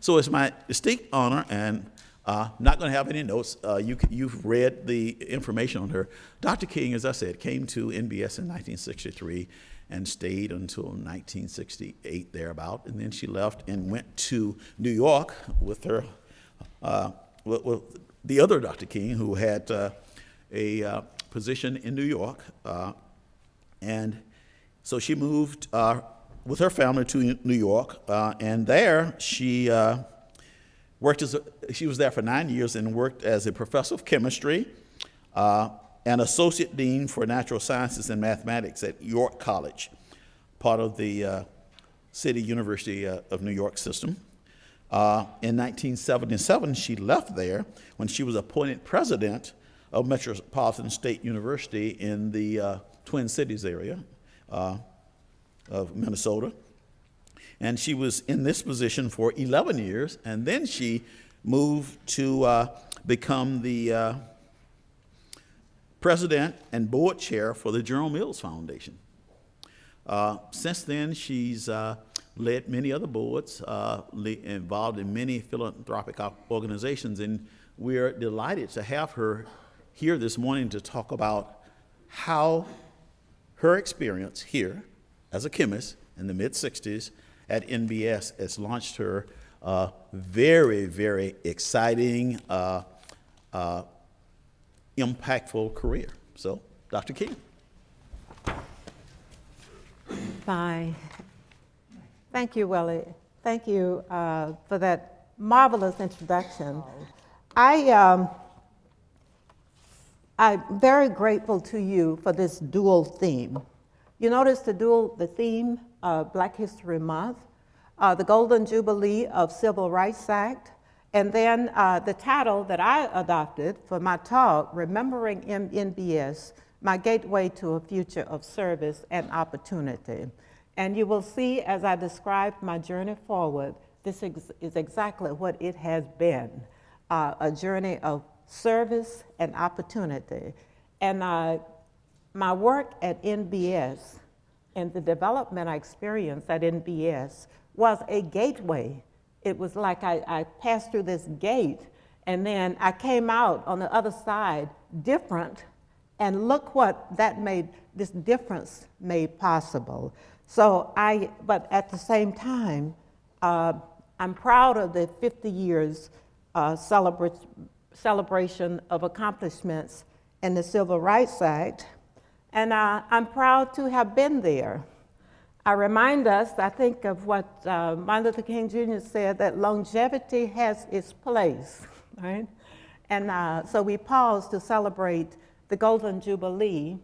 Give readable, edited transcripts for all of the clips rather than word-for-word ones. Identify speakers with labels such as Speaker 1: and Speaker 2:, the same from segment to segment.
Speaker 1: So it's my distinct honor, and not going to have any notes. You've read the information on her. Dr. King, as I said, came to NBS in 1963 and stayed until 1968 thereabout, and then she left and went to New York with her, with the other Dr. King, who had a position in New York, and so she moved with her family to New York, and there she worked she was there for 9 years and worked as a professor of chemistry, and associate dean for natural sciences and mathematics at York College, part of the City University of New York system. In 1977, she left there when she was appointed president of Metropolitan State University in the Twin Cities area of Minnesota. And she was in this position for 11 years, and then she moved to become the president and board chair for the General Mills Foundation. Since then, she's led many other boards, involved in many philanthropic organizations, and we're delighted to have her here this morning to talk about how her experience here as a chemist in the mid-60s at NBS has launched her very, very exciting, impactful career. So, Dr. King.
Speaker 2: Bye. Thank you, Willie. Thank you for that marvelous introduction. I'm very grateful to you for this dual theme. You notice the theme, Black History Month, the Golden Jubilee of Civil Rights Act, and then the title that I adopted for my talk, Remembering NBS, My Gateway to a Future of Service and Opportunity. And you will see as I describe my journey forward, this is exactly what it has been, a journey of service and opportunity. And my work at NBS and the development I experienced at NBS was a gateway. It was like I passed through this gate, and then I came out on the other side different, and look what this difference made possible. So but at the same time, I'm proud of the 50 years celebration of accomplishments in the Civil Rights Act, and I'm proud to have been there. I remind us, I think of what Martin Luther King Jr. said, that longevity has its place, right? And so we pause to celebrate the Golden Jubilee,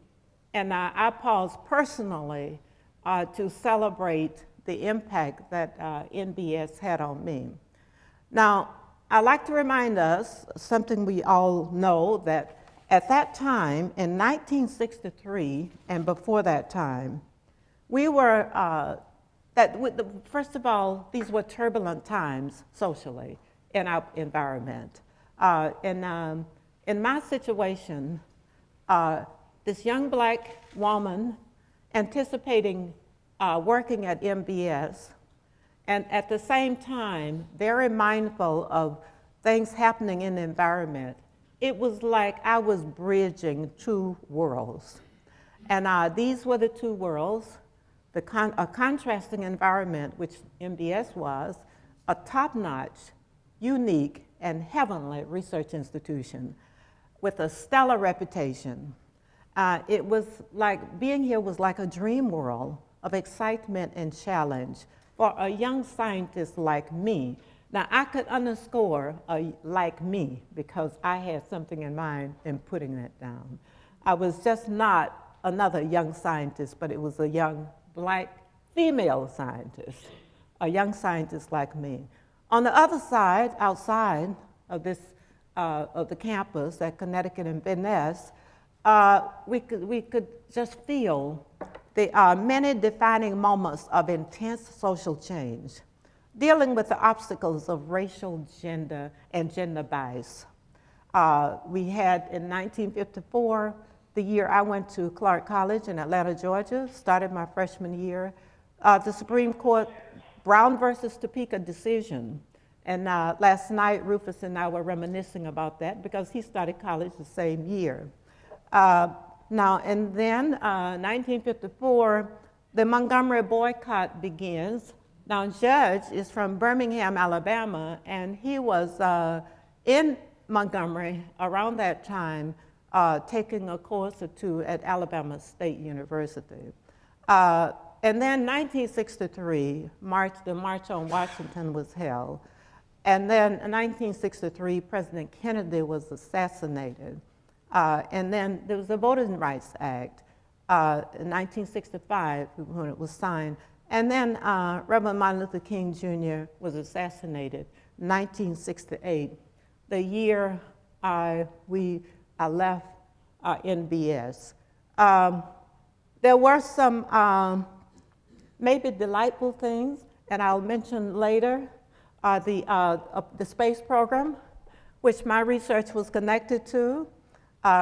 Speaker 2: and I pause personally to celebrate the impact that NBS had on me. Now, I'd like to remind us something we all know, that at that time, in 1963, and before that time, we were, first of all, these were turbulent times socially in our environment. In my situation, this young Black woman anticipating working at NBS, and at the same time, very mindful of things happening in the environment, it was like I was bridging two worlds. And these were the two worlds, a contrasting environment, which NBS was, a top-notch, unique, and heavenly research institution with a stellar reputation. It was like, being here was like a dream world of excitement and challenge for a young scientist like me. Now, I could underscore like me because I had something in mind in putting that down. I was just not another young scientist, but it was a young Black female scientist, a young scientist like me. On the other side, outside of this, of the campus at Connecticut and Van Ness, we could just feel the many defining moments of intense social change, dealing with the obstacles of racial, gender, and gender bias. We had in 1954, the year I went to Clark College in Atlanta, Georgia, started my freshman year, the Supreme Court Brown versus Topeka decision And last night, Rufus and I were reminiscing about that because he started college the same year. Now, and then 1954, the Montgomery boycott begins. Now, Judge is from Birmingham, Alabama, and he was in Montgomery around that time taking a course or two at Alabama State University. And then 1963, the March on Washington was held. And then in 1963, President Kennedy was assassinated. And then there was the Voting Rights Act in 1965 when it was signed. And then Reverend Martin Luther King Jr. was assassinated in 1968, the year I left NBS. There were some maybe delightful things, and I'll mention later the space program, which my research was connected to.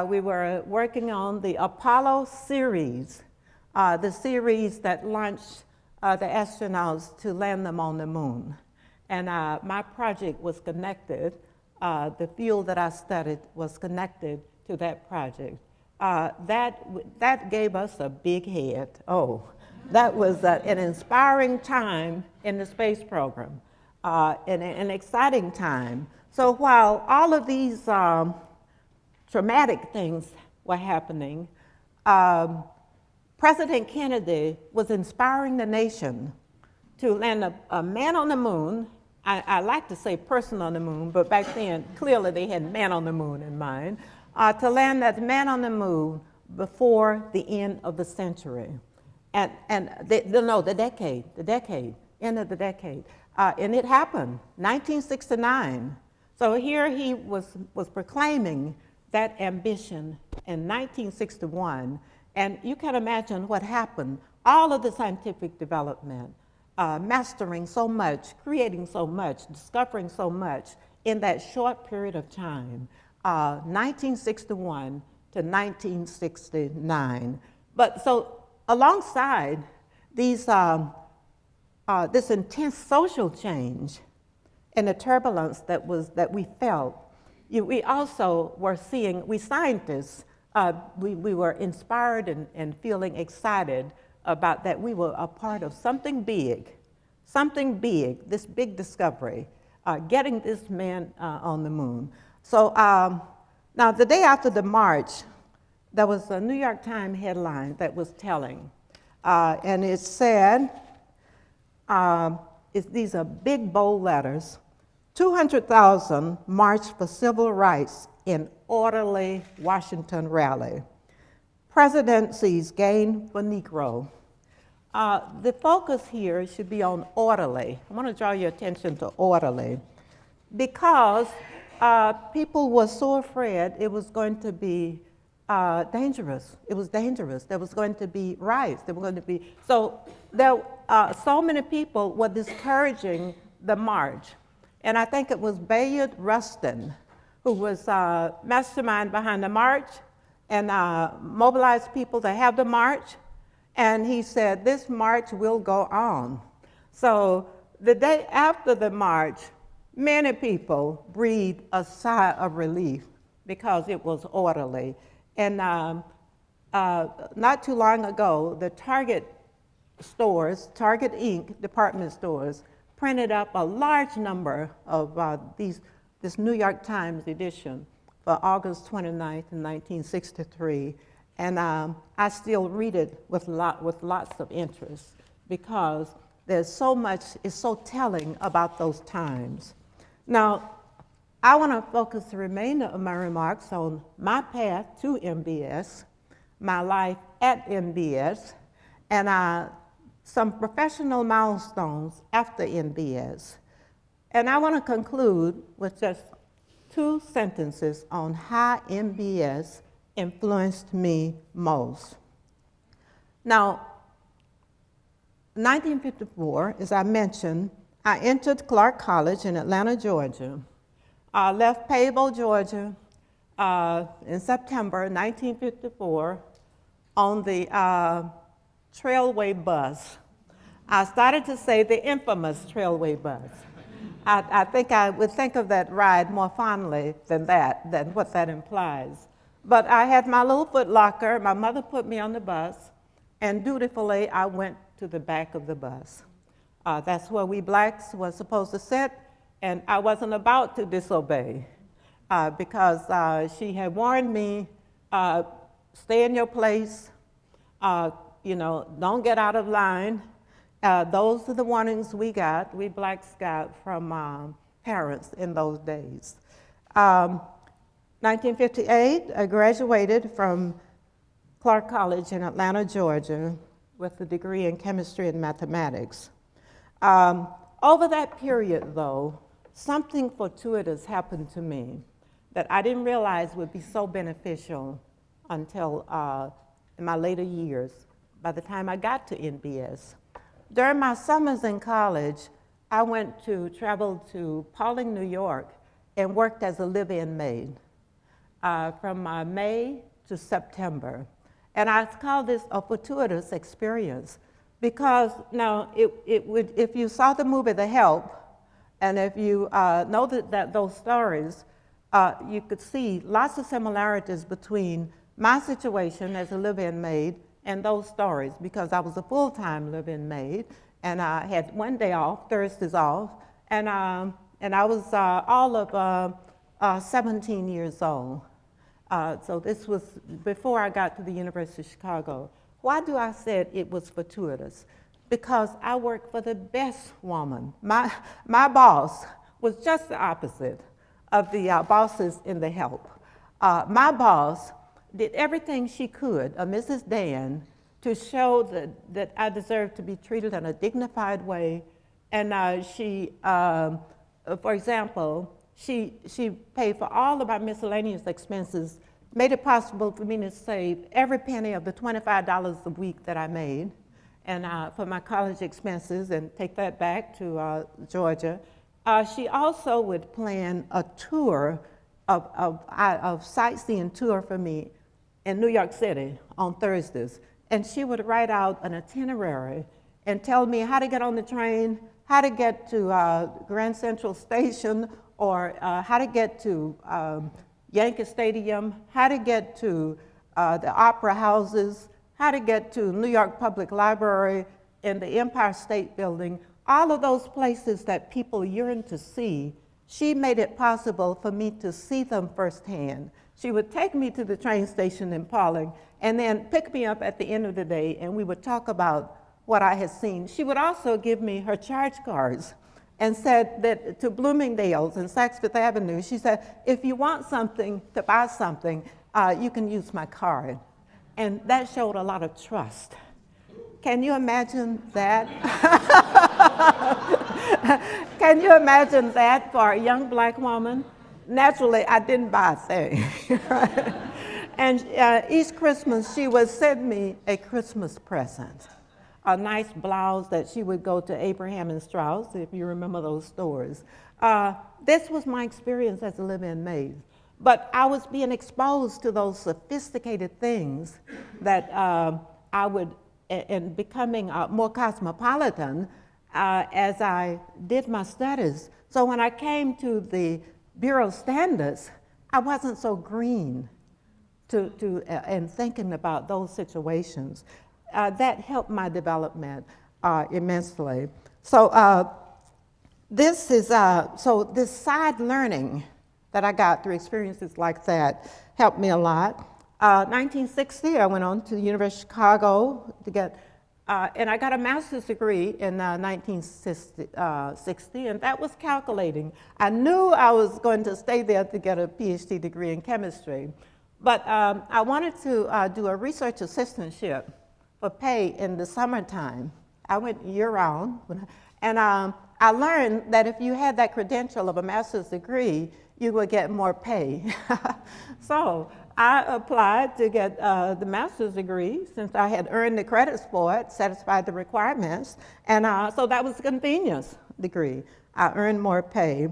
Speaker 2: We were working on the Apollo series, the series that launched the astronauts to land them on the moon. And my project was connected, the field that I studied was connected to that project. That gave us a big head. Oh, that was an inspiring time in the space program, and an exciting time. So while all of these traumatic things were happening, President Kennedy was inspiring the nation to land a man on the moon. I like to say person on the moon, but back then, clearly they had man on the moon in mind, to land that man on the moon before the end of the century. The decade, end of the decade. And it happened, 1969. So here he was proclaiming that ambition in 1961. And you can imagine what happened. All of the scientific development, mastering so much, creating so much, discovering so much in that short period of time, 1961 to 1969. But so alongside these, this intense social change and the turbulence that we felt, we also were seeing, we scientists, we were inspired and feeling excited about that we were a part of something big, this big discovery, getting this man on the moon. So now the day after the march, there was a New York Times headline that was telling, and it said, these are big bold letters, 200,000 march for civil rights in orderly Washington rally. Presidency's gain for Negro. The focus here should be on orderly. I want to draw your attention to orderly because people were so afraid it was going to be dangerous. It was dangerous. There was going to be riots. There were going to be, so many people were discouraging the march. And I think it was Bayard Rustin who was mastermind behind the march and mobilized people to have the march. And he said, this march will go on. So the day after the march, many people breathed a sigh of relief because it was orderly. And not too long ago, the Target stores, Target Inc. department stores, printed up a large number of this New York Times edition for August 29th, 1963. And I still read it with lots of interest because there's so much, it's so telling about those times. Now, I want to focus the remainder of my remarks on my path to NBS, my life at NBS, and some professional milestones after NBS. And I want to conclude with just 2 sentences on how NBS influenced me most. Now, 1954, as I mentioned, I entered Clark College in Atlanta, Georgia. I left Payville, Georgia in September 1954 on the Trailway bus. I started to say the infamous Trailway bus. I think I would think of that ride more fondly than what that implies. But I had my little foot locker. My mother put me on the bus, and dutifully I went to the back of the bus. That's where we blacks were supposed to sit, and I wasn't about to disobey because she had warned me, stay in your place, don't get out of line. Those are the warnings we blacks got from parents in those days. 1958, I graduated from Clark College in Atlanta, Georgia, with a degree in chemistry and mathematics. Over that period, though, something fortuitous happened to me that I didn't realize would be so beneficial until in my later years, by the time I got to NBS. During my summers in college, I traveled to Paulding, New York, and worked as a live-in maid from May to September. And I call this a fortuitous experience because now if you saw the movie The Help, and if you know those stories, you could see lots of similarities between my situation as a live-in maid and those stories, because I was a full-time live-in maid, and I had one day off, Thursdays off, and I was all of 17 years old. So this was before I got to the University of Chicago. Why do I say it was fortuitous? Because I worked for the best woman. My boss was just the opposite of the bosses in The Help. My boss did everything she could, Mrs. Dan, to show that I deserved to be treated in a dignified way. And she, for example, she paid for all of my miscellaneous expenses, made it possible for me to save every penny of the $25 a week that I made, and for my college expenses, and take that back to Georgia. She also would plan a tour of sightseeing tour for me in New York City on Thursdays. And she would write out an itinerary and tell me how to get on the train, how to get to Grand Central Station, or how to get to Yankee Stadium, how to get to the opera houses, how to get to New York Public Library and the Empire State Building. All of those places that people yearn to see, she made it possible for me to see them firsthand. She would take me to the train station in Paulding and then pick me up at the end of the day, and we would talk about what I had seen. She would also give me her charge cards and said that to Bloomingdale's and Saks Fifth Avenue, she said, if you want something, to buy something, you can use my card. And that showed a lot of trust. Can you imagine that? Can you imagine that for a young black woman? Naturally, I didn't buy a thing. And each Christmas, she would send me a Christmas present, a nice blouse that she would go to Abraham and Strauss, if you remember those stores. This was my experience as a live-in maid. But I was being exposed to those sophisticated things that I would, and becoming more cosmopolitan as I did my studies. So when I came to the Bureau standards, I wasn't so green and thinking about those situations. That helped my development immensely. So this side learning that I got through experiences like that helped me a lot. 1960, I went on to the University of Chicago to get, and I got a master's degree in 1960, and that was calculating. I knew I was going to stay there to get a PhD degree in chemistry, but I wanted to do a research assistantship for pay in the summertime. I went year-round, and I learned that if you had that credential of a master's degree, you would get more pay. So I applied to get the master's degree since I had earned the credits for it, satisfied the requirements, and so that was a convenience degree. I earned more pay.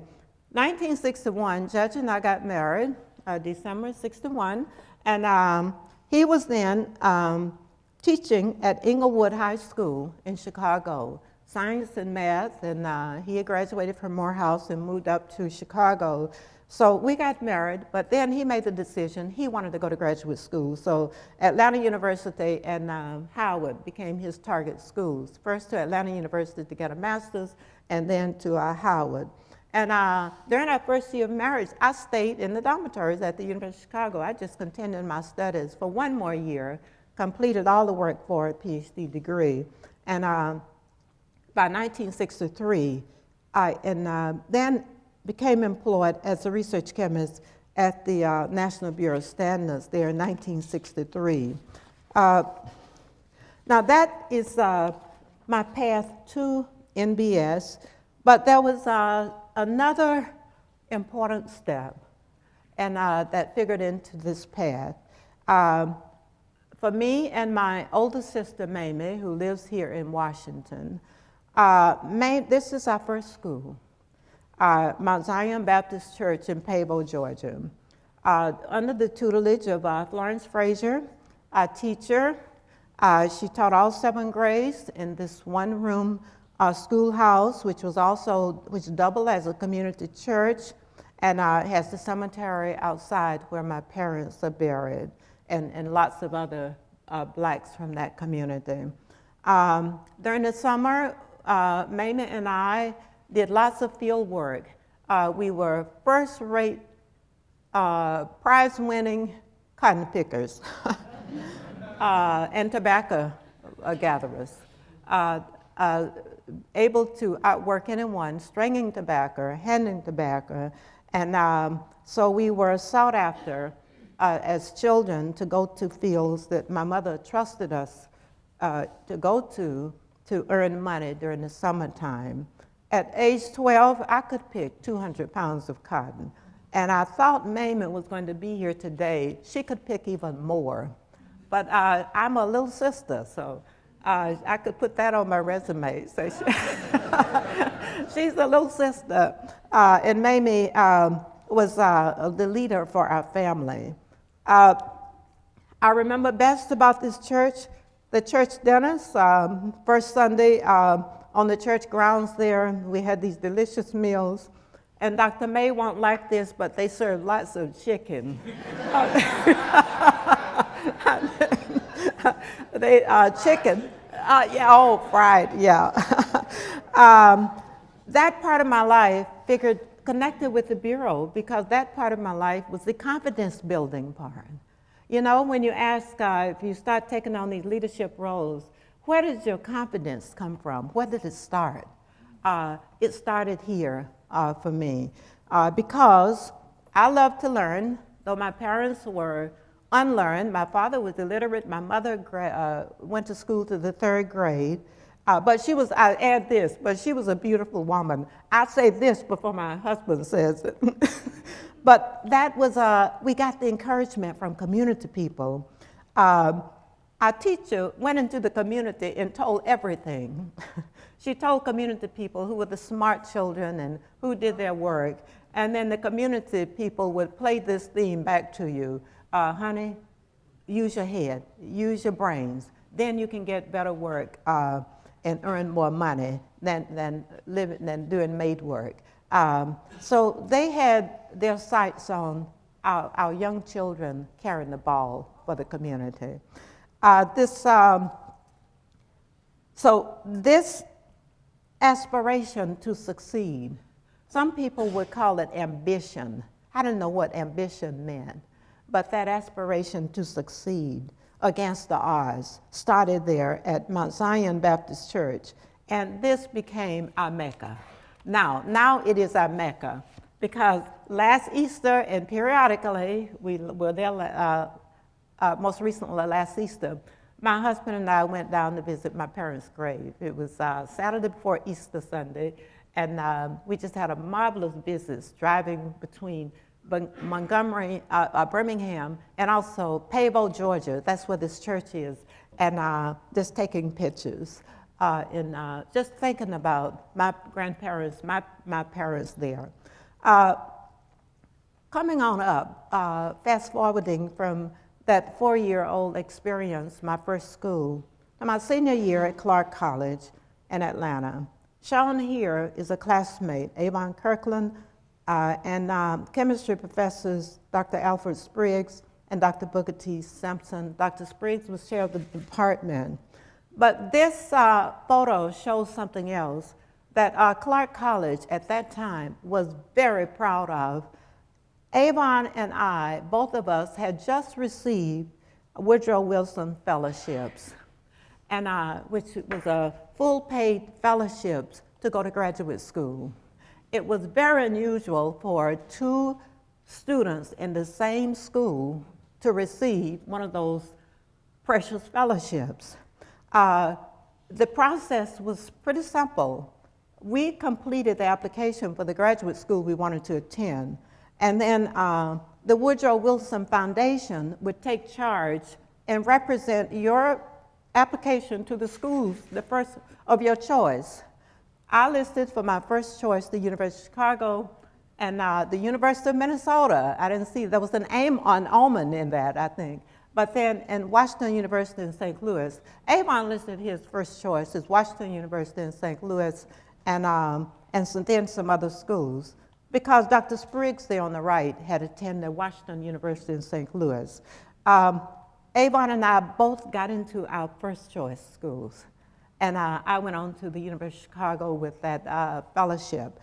Speaker 2: 1961, Judge and I got married, December 61, and he was then teaching at Inglewood High School in Chicago. science and math, and he had graduated from Morehouse and moved up to Chicago. So we got married, but then he made the decision he wanted to go to graduate school. So Atlanta University and Howard became his target schools. First to Atlanta University to get a master's, and then to Howard. And during our first year of marriage, I stayed in the dormitories at the University of Chicago. I just continued my studies for one more year, completed all the work for a PhD degree. And by 1963, then became employed as a research chemist at the National Bureau of Standards there in 1963. Now that is my path to NBS, but there was another important step, and that figured into this path. For me and my older sister, Mamie, who lives here in Washington, this is our first school, Mount Zion Baptist Church in Paybo, Georgia, under the tutelage of Florence Frazier, our teacher. She taught all 7 grades in this one-room schoolhouse, which doubled as a community church, and has the cemetery outside where my parents are buried, and lots of other blacks from that community. During the summer, Mamie and I did lots of field work. We were first-rate, prize-winning cotton pickers and tobacco gatherers. Able to outwork anyone, stringing tobacco, handing tobacco, and so we were sought after as children to go to fields that my mother trusted us to go to earn money during the summertime. At age 12, I could pick 200 pounds of cotton, and I thought Mamie was going to be here today. She could pick even more, but I'm a little sister, so I could put that on my resume. So she's a little sister, and Mamie was the leader for our family. I remember best about this church, the church dinners. First Sunday on the church grounds there, we had these delicious meals. And Dr. May won't like this, but they served lots of chicken. Chicken. Fried, yeah. That part of my life connected with the Bureau, because that part of my life was the confidence building part. You know, when you ask, if you start taking on these leadership roles, where does your confidence come from? Where did it start? It started here for me, because I love to learn, though my parents were unlearned. My father was illiterate. My mother went to school to the 3rd grade. But she was, I add this, but she was a beautiful woman. I say this before my husband says it. But that was, we got the encouragement from community people. Our teacher went into the community and told everything. She told community people who were the smart children and who did their work. And then the community people would play this theme back to you. Honey, use your head, use your brains. Then you can get better work and earn more money than doing maid work. So they had their sights on our young children carrying the ball for the community. So this aspiration to succeed, some people would call it ambition. I didn't know what ambition meant, but that aspiration to succeed against the odds started there at Mount Zion Baptist Church, and this became our Mecca. Now it is our Mecca, because last Easter and periodically, we were there most recently last Easter, my husband and I went down to visit my parents' grave. It was Saturday before Easter Sunday, and we just had a marvelous visit driving between Montgomery, Birmingham, and also Paybo, Georgia. That's where this church is, and just taking pictures and just thinking about my grandparents, my parents there. Coming on up, fast forwarding from that 4-year-old experience, my first school, to my senior year at Clark College, in Atlanta. Shown here is a classmate, Avon Kirkland, and chemistry professors Dr. Alfred Spriggs and Dr. Booker T. Simpson. Dr. Spriggs was chair of the department. But this photo shows something else that Clark College at that time was very proud of. Avon and I, both of us, had just received Woodrow Wilson fellowships, and which was a full paid fellowships to go to graduate school. It was very unusual for two students in the same school to receive one of those precious fellowships. The process was pretty simple. We completed the application for the graduate school we wanted to attend, and then the Woodrow Wilson Foundation would take charge and represent your application to the schools, the first of your choice. I listed for my first choice the University of Chicago and the University of Minnesota. I didn't see, there was an omen in that, I think. But then in Washington University in St. Louis, Avon listed his first choice as Washington University in St. Louis and then some other schools, because Dr. Spriggs there on the right had attended Washington University in St. Louis. Avon and I both got into our first choice schools, and I went on to the University of Chicago with that fellowship.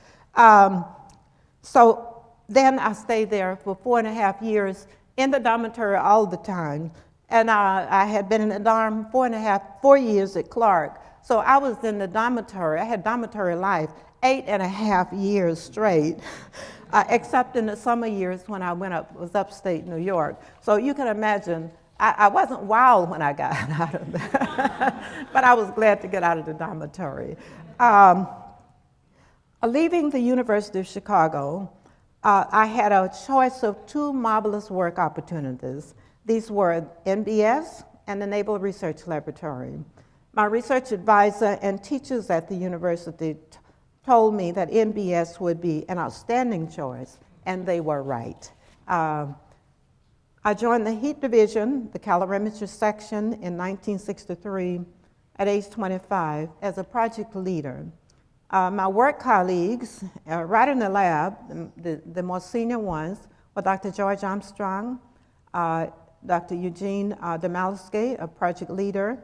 Speaker 2: So then I stayed there for 4.5 years in the dormitory all the time, and I had been in the dorm 4 years at Clark. So I was in the dormitory. I had dormitory life 8.5 years straight, except in the summer years when I was upstate New York. So you can imagine, I wasn't wild when I got out of there, but I was glad to get out of the dormitory. Leaving the University of Chicago, I had a choice of two marvelous work opportunities. These were NBS and the Naval Research Laboratory. My research advisor and teachers at the university told me that NBS would be an outstanding choice, and they were right. I joined the Heat Division, the Calorimetry section, in 1963 at age 25 as a project leader. My work colleagues, right in the lab, the more senior ones, were Dr. George Armstrong, Dr. Eugene Domalski, a project leader.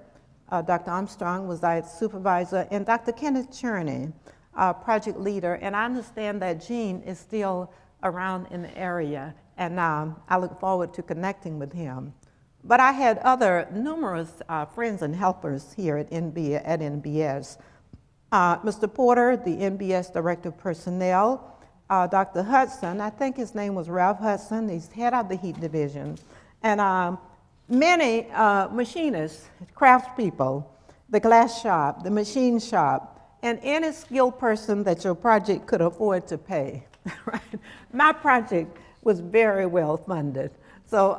Speaker 2: Dr. Armstrong was our supervisor, and Dr. Kenneth Cherney, project leader. And I understand that Gene is still around in the area, and I look forward to connecting with him. But I had other numerous friends and helpers here at NBS. Mr. Porter, the NBS Director of Personnel, Dr. Hudson, I think his name was Ralph Hudson, he's head of the Heat Division, and many machinists, craftspeople, the glass shop, the machine shop, and any skilled person that your project could afford to pay. Right? My project was very well funded. So,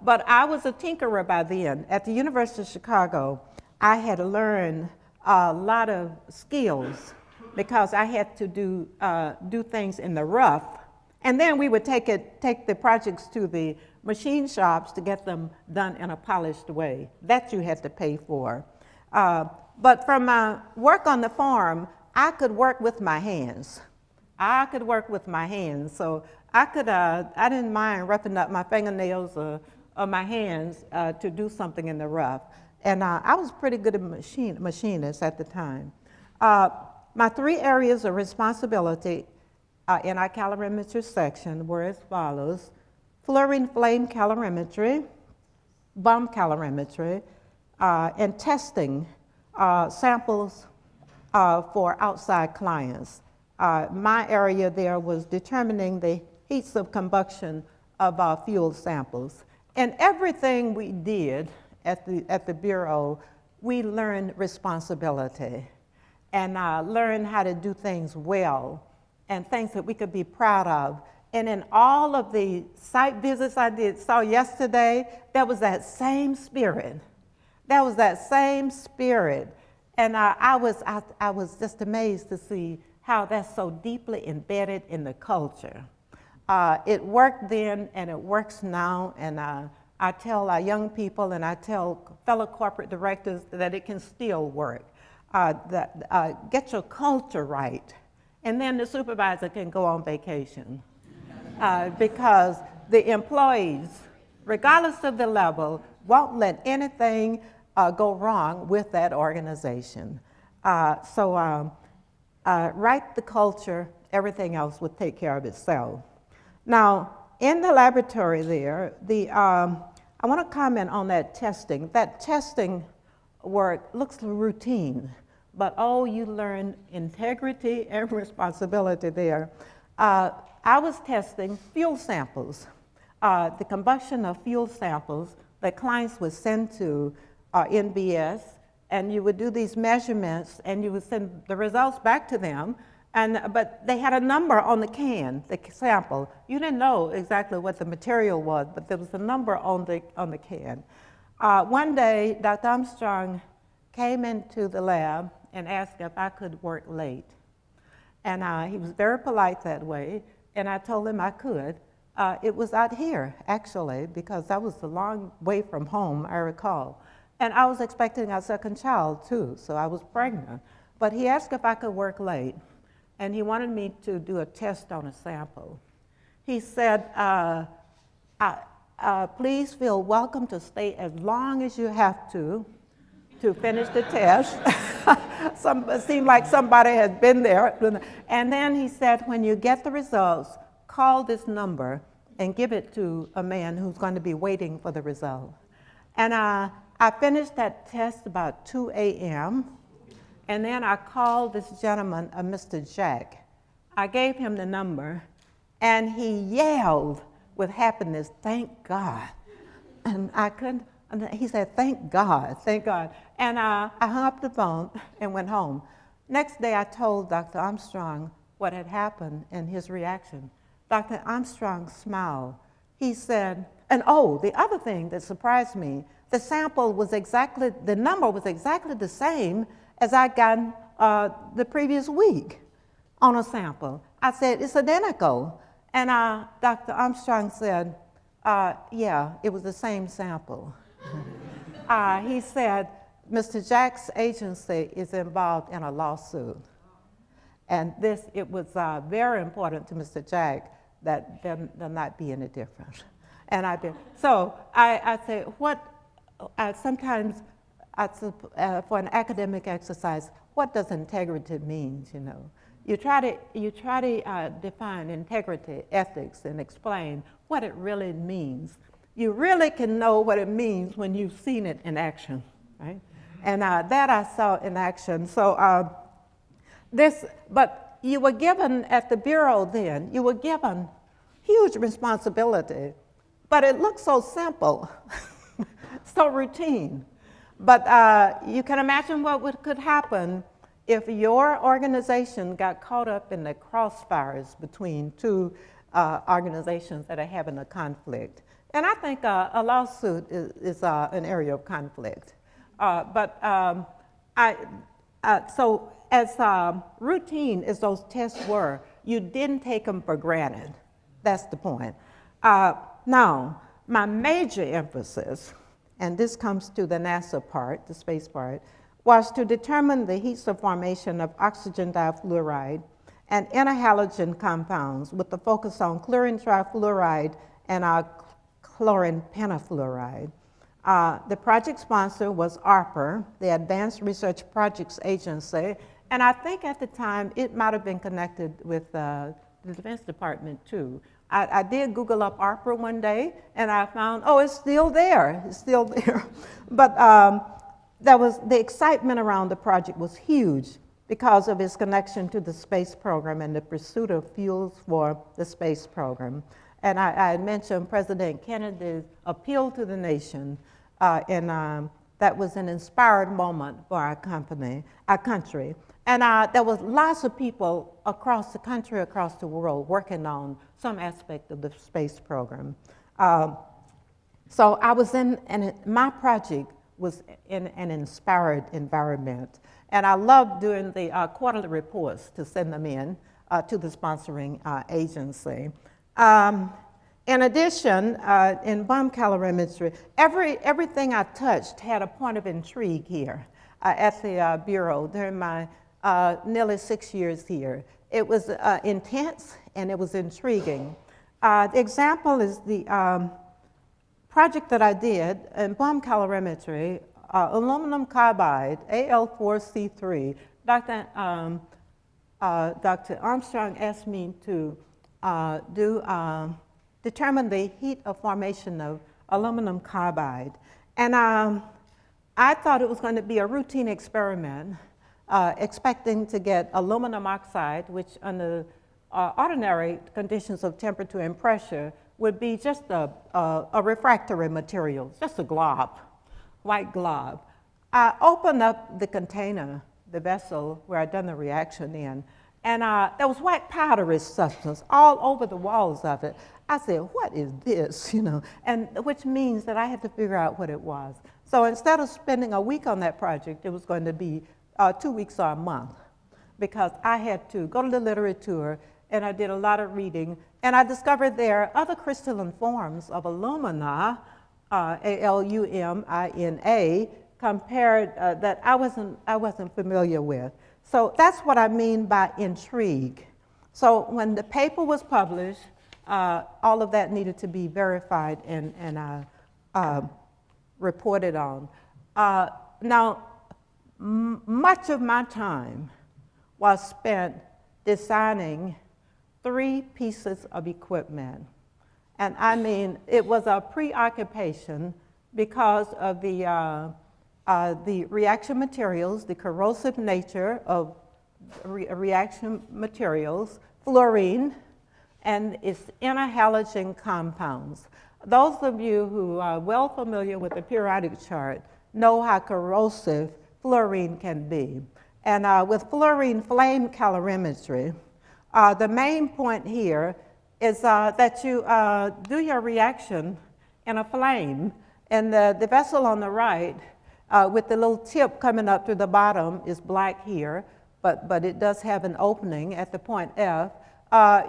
Speaker 2: but I was a tinkerer by then. At the University of Chicago, I had learned a lot of skills because I had to do things in the rough. And then we would take the projects to the machine shops to get them done in a polished way. That you had to pay for. But from my work on the farm, I could work with my hands. So I didn't mind roughing up my fingernails or my hands to do something in the rough. And I was pretty good at machinist at the time. My three areas of responsibility in our calorimetry section were as follows: fluorine flame calorimetry, bomb calorimetry, and testing samples for outside clients. My area there was determining the heats of combustion of fuel samples. And everything we did at the Bureau, we learned responsibility and learned how to do things well and things that we could be proud of. And in all of the site visits I saw yesterday, there was that same spirit. And I was just amazed to see how that's so deeply embedded in the culture. It worked then and it works now, and I tell our young people and I tell fellow corporate directors that it can still work. get your culture right, and then the supervisor can go on vacation. Because the employees, regardless of the level, won't let anything go wrong with that organization. So right the culture, everything else will take care of itself. Now, in the laboratory there, I want to comment on that testing. That testing work looks routine, but oh, you learn integrity and responsibility there. I was testing fuel samples, the combustion of fuel samples that clients would send to NBS, and you would do these measurements, and you would send the results back to them, but they had a number on the can, the sample. You didn't know exactly what the material was, but there was a number on the can. One day, Dr. Armstrong came into the lab and asked if I could work late. And he was very polite that way, and I told him I could. It was out here, actually, because that was a long way from home, I recall. And I was expecting a second child, too, so I was pregnant. But he asked if I could work late, and he wanted me to do a test on a sample. He said, please feel welcome to stay as long as you have to finish the test. It seemed like somebody had been there. And then he said, when you get the results, call this number and give it to a man who's going to be waiting for the result. And I finished that test about 2 a.m., and then I called this gentleman, Mr. Jack. I gave him the number, and he yelled with happiness, "Thank God." And I couldn't, and he said, "Thank God, thank God." And I hung up the phone and went home. Next day, I told Dr. Armstrong what had happened and his reaction. Dr. Armstrong smiled. He said, and oh, the other thing that surprised me, the sample was exactly, the number was exactly the same as I'd gotten the previous week on a sample. I said, it's identical. And Dr. Armstrong said, yeah, it was the same sample. He said, Mr. Jack's agency is involved in a lawsuit. And it was very important to Mr. Jack that there not be any difference. And so I say, sometimes for an academic exercise, what does integrity mean, you know? You try to define integrity, ethics, and explain what it really means. You really can know what it means when you've seen it in action, right? And that I saw in action. So but you were given at the Bureau then, you were given huge responsibility, but it looked so simple, so routine. But you can imagine what could happen if your organization got caught up in the crossfires between two organizations that are having a conflict. And I think a lawsuit is an area of conflict. So as routine as those tests were, you didn't take them for granted. That's the point. Now, my major emphasis, and this comes to the NASA part, the space part, was to determine the heat of formation of oxygen difluoride and interhalogen compounds with the focus on chlorine trifluoride and chlorine pentafluoride. The project sponsor was ARPA, the Advanced Research Projects Agency, and I think at the time it might have been connected with the Defense Department too. I did Google up ARPA one day, and I found, oh, it's still there, it's still there. But the excitement around the project was huge because of its connection to the space program and the pursuit of fuels for the space program. And I had mentioned President Kennedy's appeal to the nation, and that was an inspired moment for our country. And there was lots of people across the country, across the world, working on some aspect of the space program. So I was my project was in an inspired environment. And I loved doing the quarterly reports to send them in to the sponsoring agency. In addition, in bomb calorimetry, everything I touched had a point of intrigue here. at the Bureau during my nearly 6 years here. It was intense and it was intriguing. The example is the project that I did in bomb calorimetry, aluminum carbide, Al4C3. Dr. Armstrong asked me to determine the heat of formation of aluminum carbide. And I thought it was going to be a routine experiment, expecting to get aluminum oxide, which under ordinary conditions of temperature and pressure would be just a refractory material, just a glob, white glob. I opened up the container, the vessel where I'd done the reaction in, and there was white powdery substance all over the walls of it. I said, what is this, and which means that I had to figure out what it was. So instead of spending a week on that project, it was going to be 2 weeks or a month, because I had to go to the literature, and I did a lot of reading, and I discovered there are other crystalline forms of alumina, Alumina, compared that I wasn't familiar with. So that's what I mean by intrigue. So when the paper was published, all of that needed to be verified and reported on. Now, much of my time was spent designing 3 pieces of equipment. And I mean, it was a preoccupation because of the reaction materials, the corrosive nature of reaction materials, fluorine, and its interhalogen compounds. Those of you who are well familiar with the periodic chart know how corrosive fluorine can be. And with fluorine flame calorimetry, the main point here is that you do your reaction in a flame, and the vessel on the right with the little tip coming up through the bottom is black here, but it does have an opening at the point F.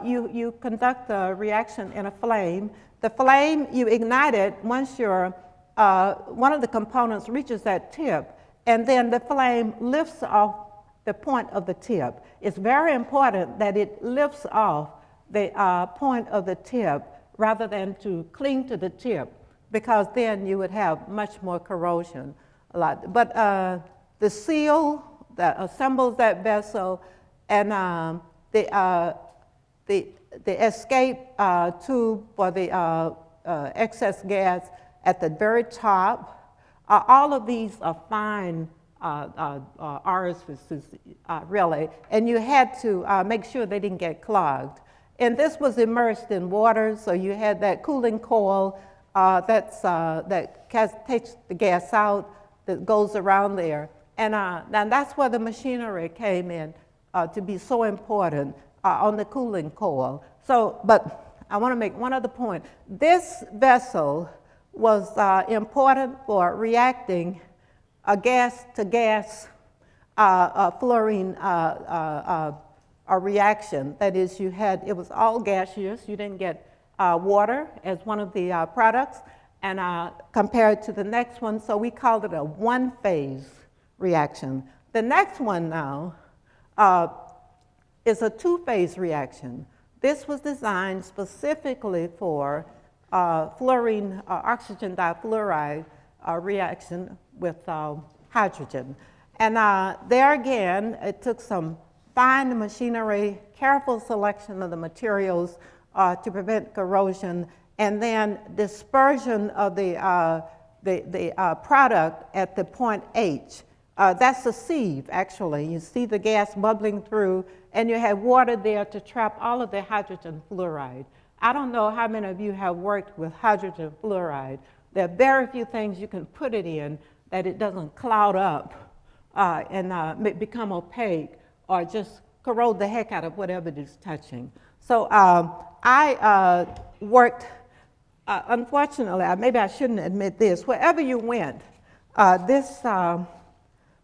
Speaker 2: You conduct the reaction in a flame. The flame, you ignite it once one of the components reaches that tip, and then the flame lifts off the point of the tip. It's very important that it lifts off the point of the tip rather than to cling to the tip, because then you would have much more corrosion. But the seal that assembles that vessel and the escape tube for the excess gas at the very top, all of these are fine orifices, really, and you had to make sure they didn't get clogged. And this was immersed in water, so you had that cooling coil that takes the gas out, that goes around there. And that's where the machinery came in to be so important on the cooling coil. So, but I want to make one other point. This vessel was important for reacting a gas-to-gas fluorine reaction. That is, it was all gaseous. You didn't get water as one of the products, and compared to the next one, so we called it a one-phase reaction. The next one now is a two-phase reaction. This was designed specifically for fluorine oxygen difluoride reaction with hydrogen. And there again, it took some fine machinery, careful selection of the materials to prevent corrosion, and then dispersion of the product at the point H. That's a sieve, actually. You see the gas bubbling through, and you have water there to trap all of the hydrogen fluoride. I don't know how many of you have worked with hydrogen fluoride. There are very few things you can put it in that it doesn't cloud up and become opaque or just corrode the heck out of whatever it is touching. So I worked, unfortunately, maybe I shouldn't admit this, wherever you went, this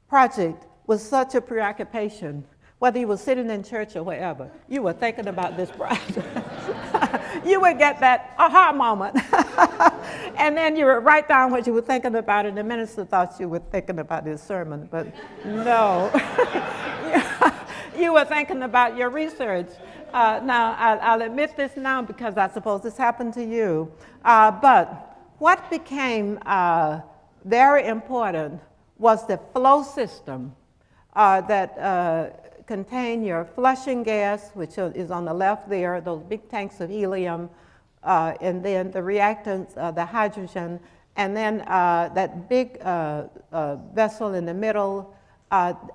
Speaker 2: project was such a preoccupation. Whether you were sitting in church or wherever, you were thinking about this project. You would get that aha moment. And then you would write down what you were thinking about, and the minister thought you were thinking about his sermon, but no. You were thinking about your research. Now, I'll admit this now because I suppose this happened to you. But what became very important was the flow system that contained your flushing gas, which is on the left there, those big tanks of helium, and then the reactants, the hydrogen, and then that big vessel in the middle,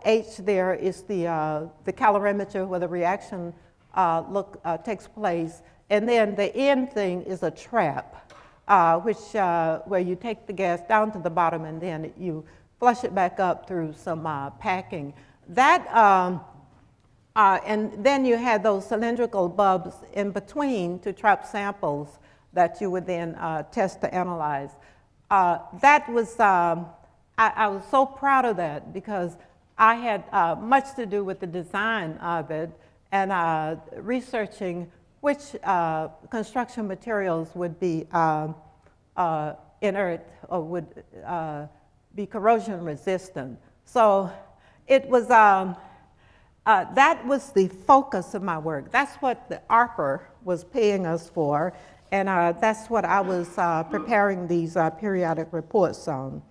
Speaker 2: H there is the calorimeter where the reaction takes place. And then the end thing is a trap, where you take the gas down to the bottom and then you flush it back up through some packing. That, and then you had those cylindrical bulbs in between to trap samples that you would then test to analyze. That was, I was so proud of that because I had much to do with the design of it and researching which construction materials would be inert or would be corrosion resistant. So it was, that was the focus of my work. That's what the ARPA was paying us for, and that's what I was preparing these periodic reports on.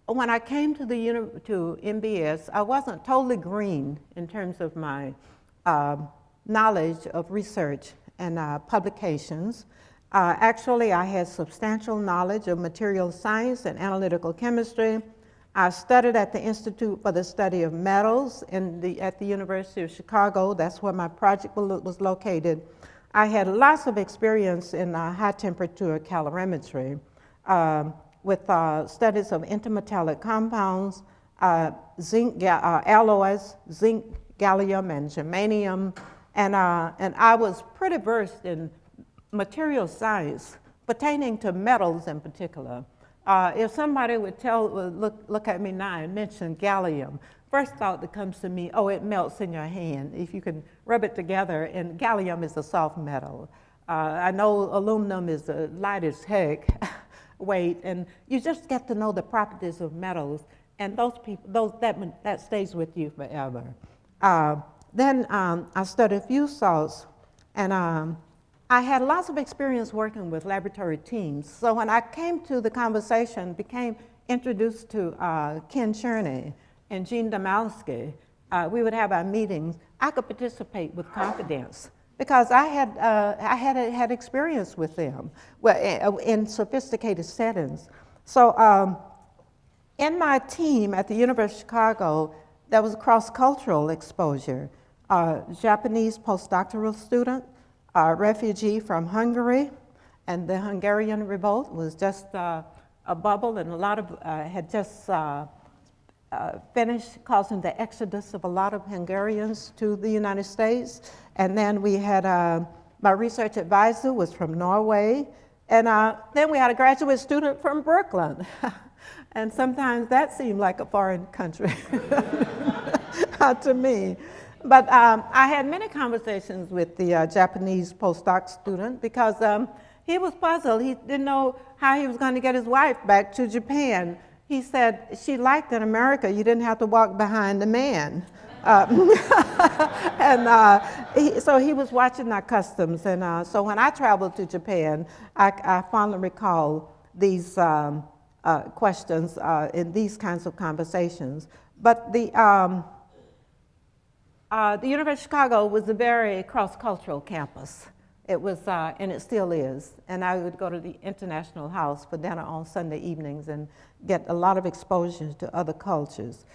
Speaker 2: When I came to NBS, I wasn't totally green in terms of my knowledge of research and publications. Actually, I had substantial knowledge of material science and analytical chemistry. I studied at the Institute for the Study of Metals at the University of Chicago. That's where my project was located. I had lots of experience in high temperature calorimetry with studies of intermetallic compounds, zinc alloys, zinc, gallium, and germanium. And I was pretty versed in material science pertaining to metals in particular. If somebody would look at me now and mention gallium, first thought that comes to me, oh, it melts in your hand if you can rub it together, and gallium is a soft metal. I know aluminum is light as heck weight, and you just get to know the properties of metals, and that stays with you forever. Then I studied fuel salts, and I had lots of experience working with laboratory teams. So when I came to the conversation, became introduced to Ken Cherney and Gene Damalski, we would have our meetings. I could participate with confidence because I had experience with them in sophisticated settings. So in my team at the University of Chicago, there was a cross-cultural exposure. Japanese postdoctoral student, refugee from Hungary, and the Hungarian revolt was just a bubble, and a lot of had just finished, causing the exodus of a lot of Hungarians to the United States. And then we had my research advisor was from Norway, and then we had a graduate student from Brooklyn. And sometimes that seemed like a foreign country to me. But I had many conversations with the Japanese postdoc student because he was puzzled. He didn't know how he was going to get his wife back to Japan. He said, she liked in America, you didn't have to walk behind the man. So he was watching our customs. And so when I traveled to Japan, I fondly recall these questions in these kinds of conversations. But the University of Chicago was a very cross-cultural campus. It was, and it still is. And I would go to the International House for dinner on Sunday evenings and get a lot of exposure to other cultures.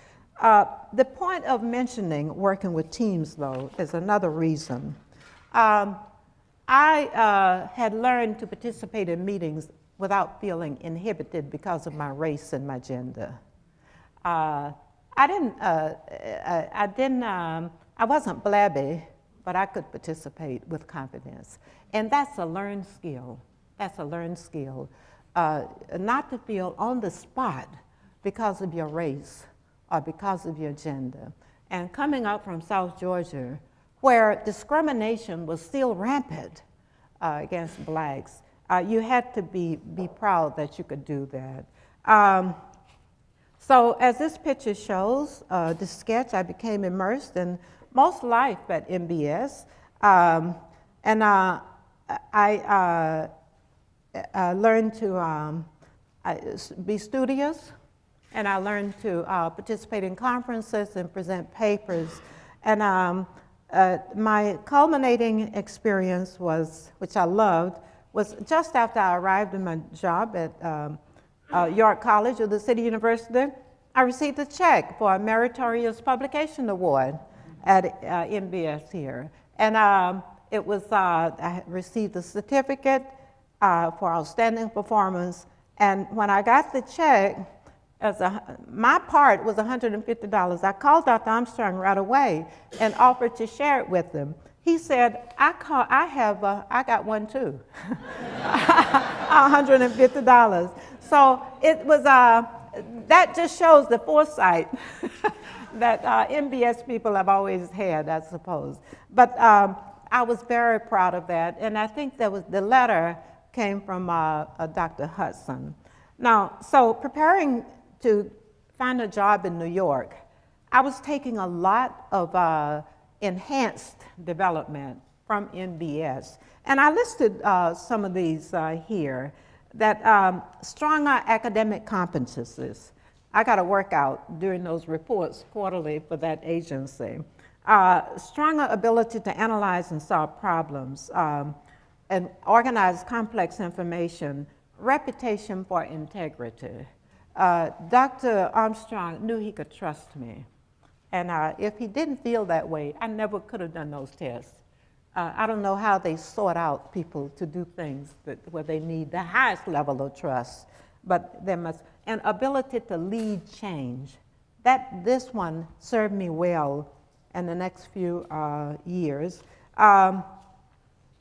Speaker 2: The point of mentioning working with teams, though, is another reason. I had learned to participate in meetings without feeling inhibited because of my race and my gender. I wasn't blabby, but I could participate with confidence. And that's a learned skill. That's a learned skill. Not to feel on the spot because of your race or because of your gender. And coming up from South Georgia, where discrimination was still rampant against blacks, You had to be proud that you could do that. So as this picture shows, the sketch, I became immersed in most life at NBS. And I learned to be studious, and I learned to participate in conferences and present papers. And my culminating experience was, which I loved, was just after I arrived in my job at York College or the City University, I received a check for a Meritorious Publication Award at NBS here. And it was, I received a certificate for outstanding performance. And when I got the check, my part was $150. I called Dr. Armstrong right away and offered to share it with him. He said, I got one too, $150. So it was, that just shows the foresight that NBS people have always had, I suppose. But I was very proud of that, and I think that was the letter came from Dr. Hudson. Now, so preparing to find a job in New York, I was taking a lot of enhanced development from NBS, and I listed some of these here. That stronger academic competencies. I got to work out during those reports quarterly for that agency. Stronger ability to analyze and solve problems and organize complex information, reputation for integrity. Dr. Armstrong knew he could trust me. And if he didn't feel that way, I never could have done those tests. I don't know how they sort out people to do things where they need the highest level of trust, but there must, and ability to lead change. This one served me well in the next few years. My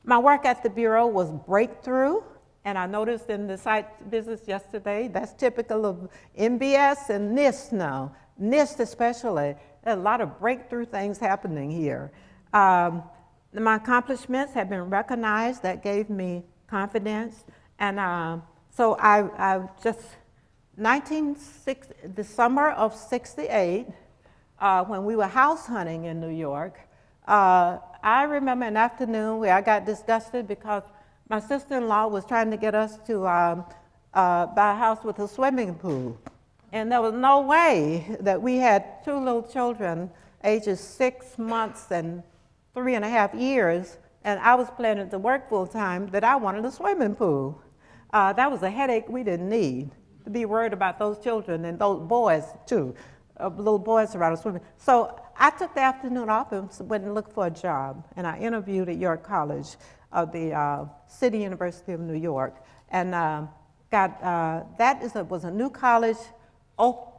Speaker 2: work at the Bureau was breakthrough, and I noticed in the site visits yesterday, that's typical of NBS and NIST now. NIST especially, there are a lot of breakthrough things happening here. My accomplishments have been recognized. That gave me confidence. And so I just, the summer of '68, when we were house hunting in New York, I remember an afternoon where I got disgusted because my sister-in-law was trying to get us to buy a house with a swimming pool. And there was no way that we had two little children, ages 6 months and 3.5 years, and I was planning to work full-time, that I wanted a swimming pool. That was a headache we didn't need, to be worried about those children and those boys too, little boys around a swimming. So I took the afternoon off and went and looked for a job, and I interviewed at York College of the City University of New York, and was a new college.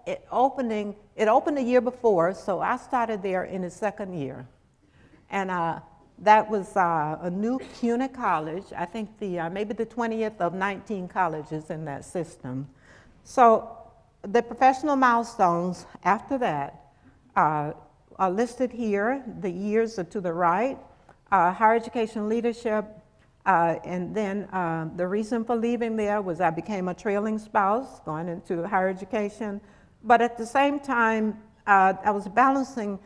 Speaker 2: It opened a year before, so I started there in the second year. And that was a new CUNY college, I think maybe the 20th of 19 colleges in that system. So the professional milestones after that are listed here. The years are to the right. Higher education leadership, and then the reason for leaving there was I became a trailing spouse going into higher education. But at the same time, I was balancing.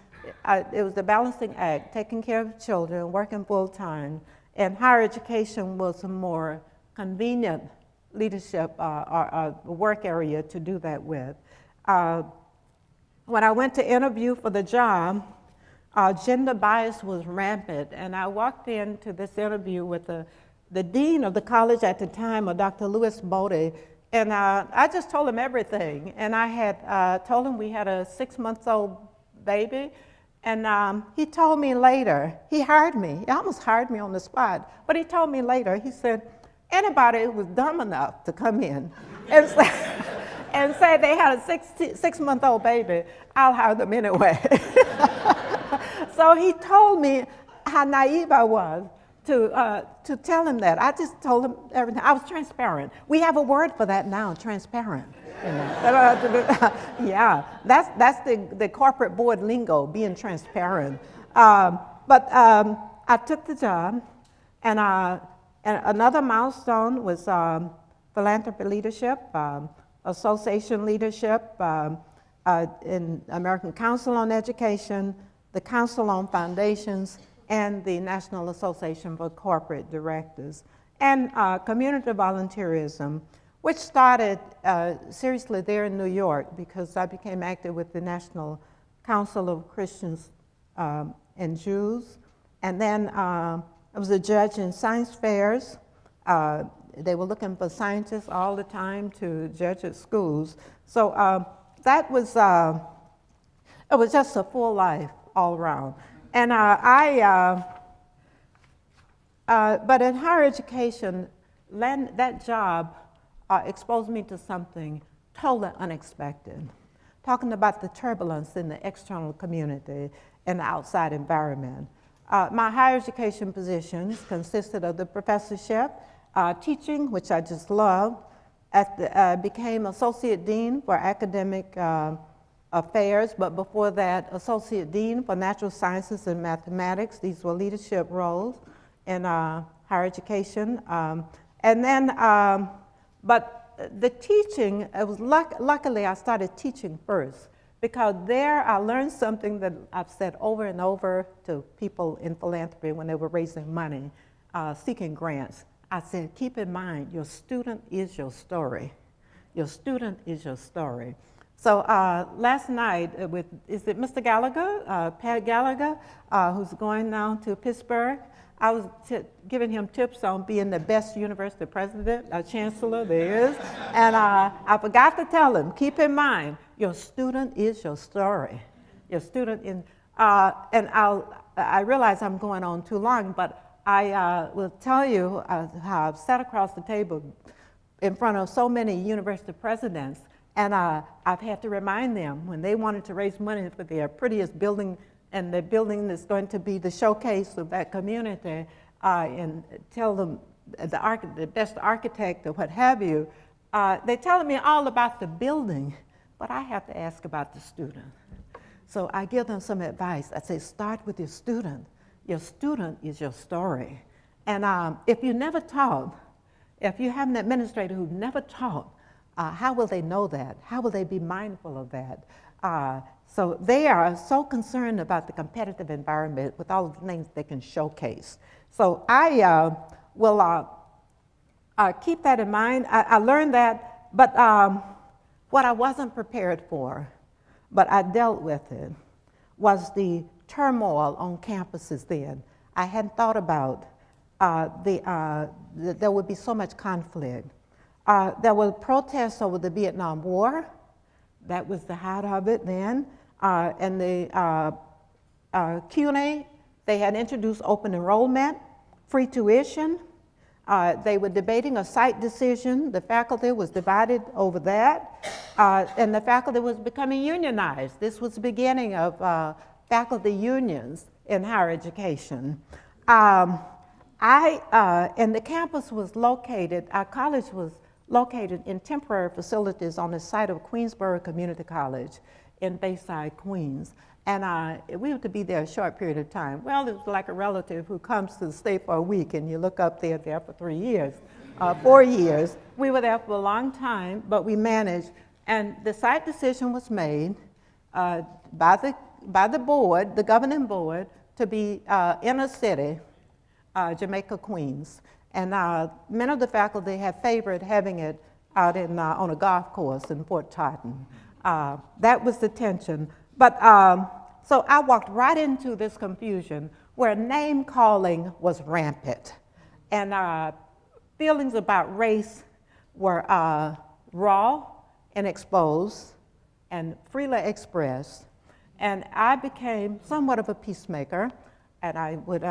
Speaker 2: It was the balancing act, taking care of children, working full-time, and higher education was a more convenient leadership or work area to do that with. When I went to interview for the job, gender bias was rampant, and I walked into this interview with the dean of the college at the time, Dr. Lewis Bodie, and I just told him everything. And I had told him we had a 6-month-old baby. And he told me later, he hired me. He almost hired me on the spot. But he told me later, he said, anybody who was dumb enough to come in and say they had a 6-month-old baby, I'll hire them anyway. So he told me how naive I was to tell him that. I just told him everything. I was transparent. We have a word for that now, transparent. You know? Yeah, that's the corporate board lingo, being transparent. But I took the job, and And another milestone was philanthropy leadership, association leadership, in American Council on Education, the Council on Foundations, and the National Association for Corporate Directors, and community volunteerism, which started seriously there in New York because I became active with the National Council of Christians and Jews. And then I was a judge in science fairs. They were looking for scientists all the time to judge at schools. So that was, it was just a full life all around. And but in higher education, that job exposed me to something totally unexpected, talking about the turbulence in the external community and the outside environment. My higher education positions consisted of the professorship, teaching, which I just loved, became associate dean for academic affairs, but before that, associate dean for natural sciences and mathematics. These were leadership roles in higher education. And then, but the teaching, it was luckily I started teaching first, because there I learned something that I've said over and over to people in philanthropy when they were raising money, seeking grants. I said, keep in mind, your student is your story. Your student is your story. So last night, is it Mr. Gallagher, Pat Gallagher, who's going now to Pittsburgh? I was giving him tips on being the best university president, chancellor there is. And I forgot to tell him, keep in mind, your student is your story. Your student in, and I realize I'm going on too long, but I will tell you how I've sat across the table in front of so many university presidents, and I've had to remind them when they wanted to raise money for their prettiest building, and the building is going to be the showcase of that community, and tell them the best architect or what have you, they're telling me all about the building, but I have to ask about the student. So I give them some advice. I say, start with your student. Your student is your story. And if you never taught, if you have an administrator who never taught, how will they know that? How will they be mindful of that? So they are so concerned about the competitive environment with all the things they can showcase. So I will keep that in mind. I learned that, but what I wasn't prepared for, but I dealt with it, was the turmoil on campuses then. I hadn't thought about that there would be so much conflict. There were protests over the Vietnam War. That was the height of it then. And the Q&A, they had introduced open enrollment, free tuition. They were debating a site decision. The faculty was divided over that. And the faculty was becoming unionized. This was the beginning of faculty unions in higher education. And the campus was located, our college was located in temporary facilities on the site of Queensborough Community College in Bayside, Queens. And we were to be there a short period of time. Well, it was like a relative who comes to stay for a week and you look up there for 3 years, 4 years. We were there for a long time, but we managed. And the site decision was made by the board, the governing board, to be inner city, Jamaica, Queens. And many of the faculty have favored having it out on a golf course in Fort Totten. That was the tension. But so I walked right into this confusion where name calling was rampant. And feelings about race were raw and exposed and freely expressed. And I became somewhat of a peacemaker, and I would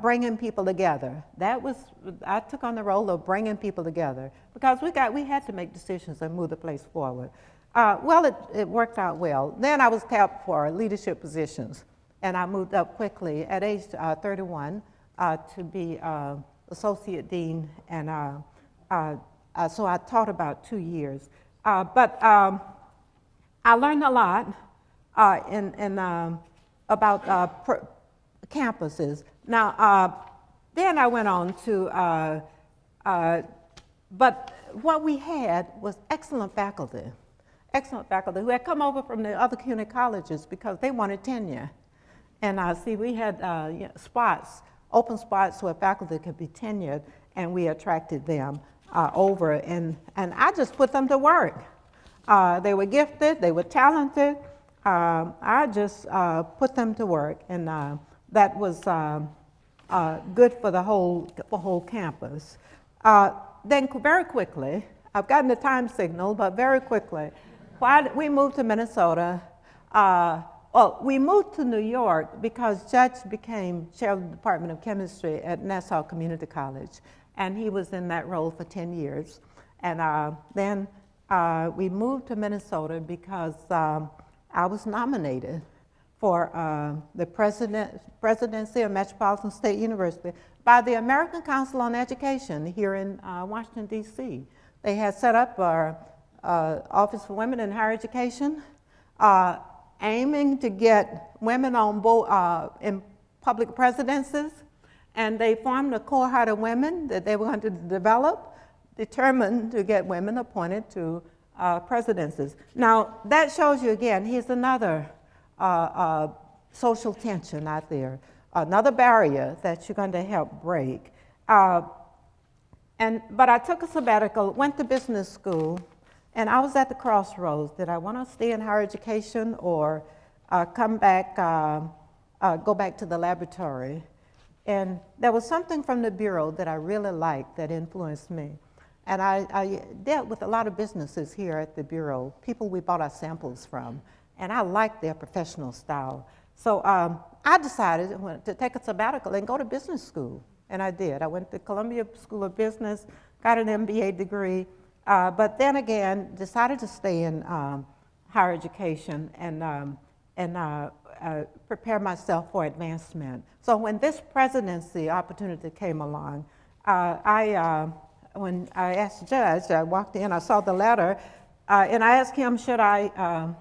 Speaker 2: bringing people together. I took on the role of bringing people together because we had to make decisions and move the place forward. Well, it worked out well. Then I was tapped for leadership positions, and I moved up quickly at age 31 to be associate dean, and so I taught about 2 years. But I learned a lot about campuses. Now, then I went on to, but what we had was excellent faculty who had come over from the other community colleges because they wanted tenure. And see, we had spots, open spots where faculty could be tenured, and we attracted them over, and I just put them to work. They were gifted, they were talented. I just put them to work, and that was good for the whole campus. Then very quickly, I've gotten the time signal, but very quickly, we moved to Minnesota. Well, we moved to New York because Judge became chair of the Department of Chemistry at Nassau Community College, and he was in that role for 10 years. And then we moved to Minnesota because I was nominated for the presidency of Metropolitan State University by the American Council on Education here in Washington, D.C. They had set up our Office for Women in Higher Education, aiming to get women on board in public presidencies, and they formed a cohort of women that they were going to develop, determined to get women appointed to presidencies. Now, that shows you again, here's another social tension out there, another barrier that you're going to help break. But I took a sabbatical, went to business school, and I was at the crossroads. Did I want to stay in higher education or come back, go back to the laboratory? And there was something from the Bureau that I really liked that influenced me. And I dealt with a lot of businesses here at the Bureau, people we bought our samples from, and I liked their professional style. So I decided to take a sabbatical and go to business school, and I did. I went to Columbia School of Business, got an MBA degree, but then again, decided to stay in higher education and prepare myself for advancement. So when this presidency opportunity came along, when I asked the judge, I walked in, I saw the letter, and I asked him, should I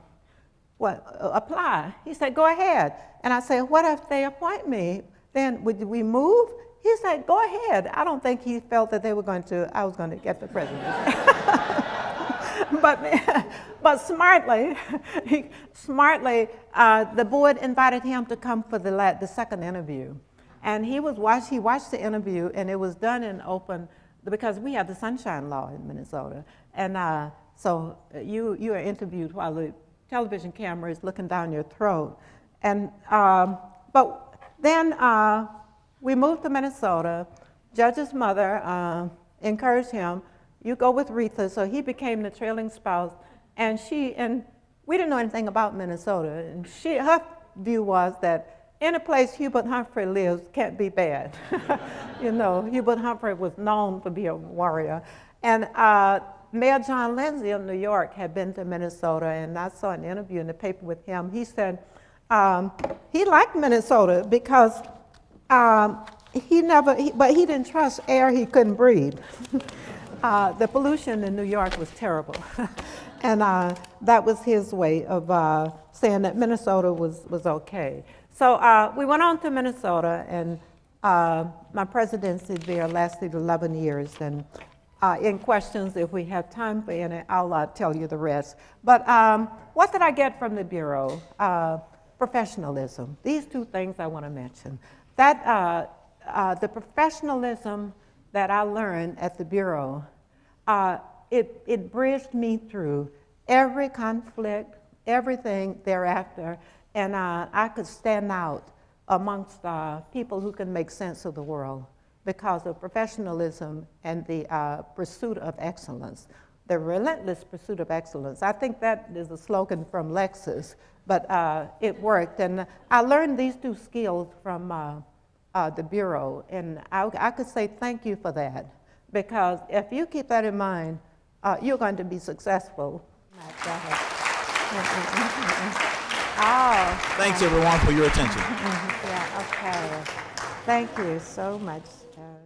Speaker 2: apply? He said, go ahead. And I said, what if they appoint me? Then would we move? He said, go ahead. I don't think he felt that I was going to get the presidency. But smartly, the board invited him to come for the second interview. And he watched the interview, and it was done in open, because we have the sunshine law in Minnesota. And so you are interviewed while the television camera is looking down your throat. And, but then we moved to Minnesota. Judge's mother encouraged him, you go with Reatha, so he became the trailing spouse. And we didn't know anything about Minnesota. And her view was that any place Hubert Humphrey lives can't be bad. You know, Hubert Humphrey was known to be a warrior. And Mayor John Lindsay of New York had been to Minnesota, and I saw an interview in the paper with him. He said he liked Minnesota because but he didn't trust air he couldn't breathe. The pollution in New York was terrible. And that was his way of saying that Minnesota was okay. So we went on to Minnesota, and my presidency there lasted 11 years. And in questions, if we have time for any, I'll tell you the rest. But what did I get from the Bureau? Professionalism. These two things I want to mention. That the professionalism that I learned at the Bureau, it bridged me through every conflict, everything thereafter, and I could stand out amongst people who can make sense of the world because of professionalism and the pursuit of excellence, the relentless pursuit of excellence. I think that is a slogan from Lexus, but it worked. And I learned these two skills from the Bureau, and I could say thank you for that, because if you keep that in mind, you're going to be successful.
Speaker 1: Thanks, everyone, for your attention.
Speaker 2: Yeah, okay. Thank you so much.